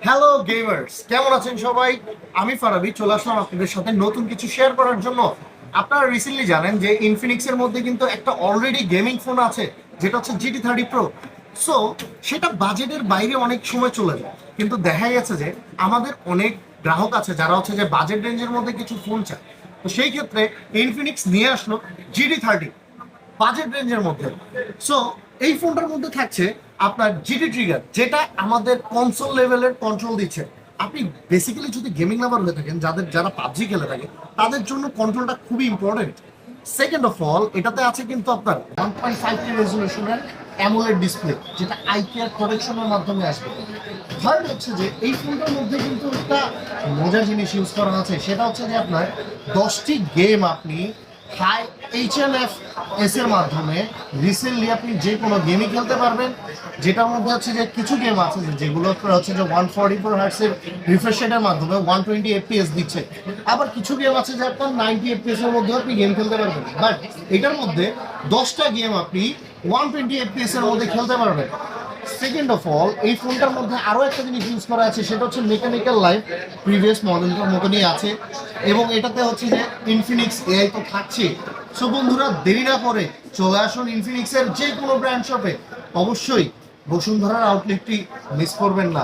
Hello gamers, কেমন আছেন সবাই? আমি ফারাবি চলে আসলাম আপনাদের সাথে নতুন কিছু শেয়ার করার জন্য। আপনারা রিসেন্টলি জানেন যে ইনফিনিক্সের মধ্যে কিন্তু একটা অলরেডি গেমিং ফোন আছে, যেটা হচ্ছে GT30 Pro। সো সেটা বাজেটের বাইরে অনেক সময় চলে যায়, কিন্তু দেখা গেছে যে আমাদের অনেক গ্রাহক আছে যারা হচ্ছে যে বাজেট রেঞ্জের মধ্যে কিছু ফোন চায়। তো সেই ক্ষেত্রে ইনফিনিক্স নিয়ে আসলো GT30 বাজেট রেঞ্জের মধ্যে। সো এই ফোনটার মধ্যে থাকছে আপনার জিটি ট্রিগার, যেটা আমাদের কনসোল লেভেলের কন্ট্রোল দিচ্ছে। আপনি বেসিক্যালি যদি গেমিং লাভার হয়ে থাকেন, যারা পাবজি খেলে থাকে, তাদের জন্য কন্ট্রোলটা খুবই ইম্পর্টেন্ট। সেকেন্ড অফ অল, এটাতে আছে কিন্তু আপনার 1.5K রেজলিউশনের অ্যামোলেড ডিসপ্লে, যেটা আই কেয়ার কারেকশনের মাধ্যমে আসবে। থার্ড হচ্ছে যে এই ফোনটার মধ্যে কিন্তু একটা মজার জিনিস ইউজ করা আছে, সেটা হচ্ছে যে আপনার 10টি গেম আপনি হাই HLFS এর মাধ্যমে রিসেন্টলি আপনি যে কোনো গেমই খেলতে পারবেন। যেটার মধ্যে হচ্ছে যে কিছু গেম আছে যেগুলো হচ্ছে যে 144 হার্টসের রিফ্রেশ রেটের মাধ্যমে 120 FPS দিচ্ছে। আবার কিছু গেম আছে যে আপনার 90 FPS এর মধ্যে আপনি গেম খেলতে পারবেন, বাট এটার মধ্যে 10টা গেম আপনি 120 FPS এর মধ্যে খেলতে পারবেন। সেকেন্ড অফ অল, এই ফোনটার মধ্যে আরও একটা জিনিস ইউজ করা আছে, সেটা হচ্ছে মেকানিক্যাল লাইফ প্রিভিয়াস মডেলটার মতনই আছে, এবং এটাতে হচ্ছে যে ইনফিনিক্স AI তো থাকছে। সো বন্ধুরা, দেরি না করে চলে আসুন ইনফিনিক্সের যে কোনো ব্র্যান্ড শপে। অবশ্যই বসুন্ধরার আউটলেটটি মিস করবেন না।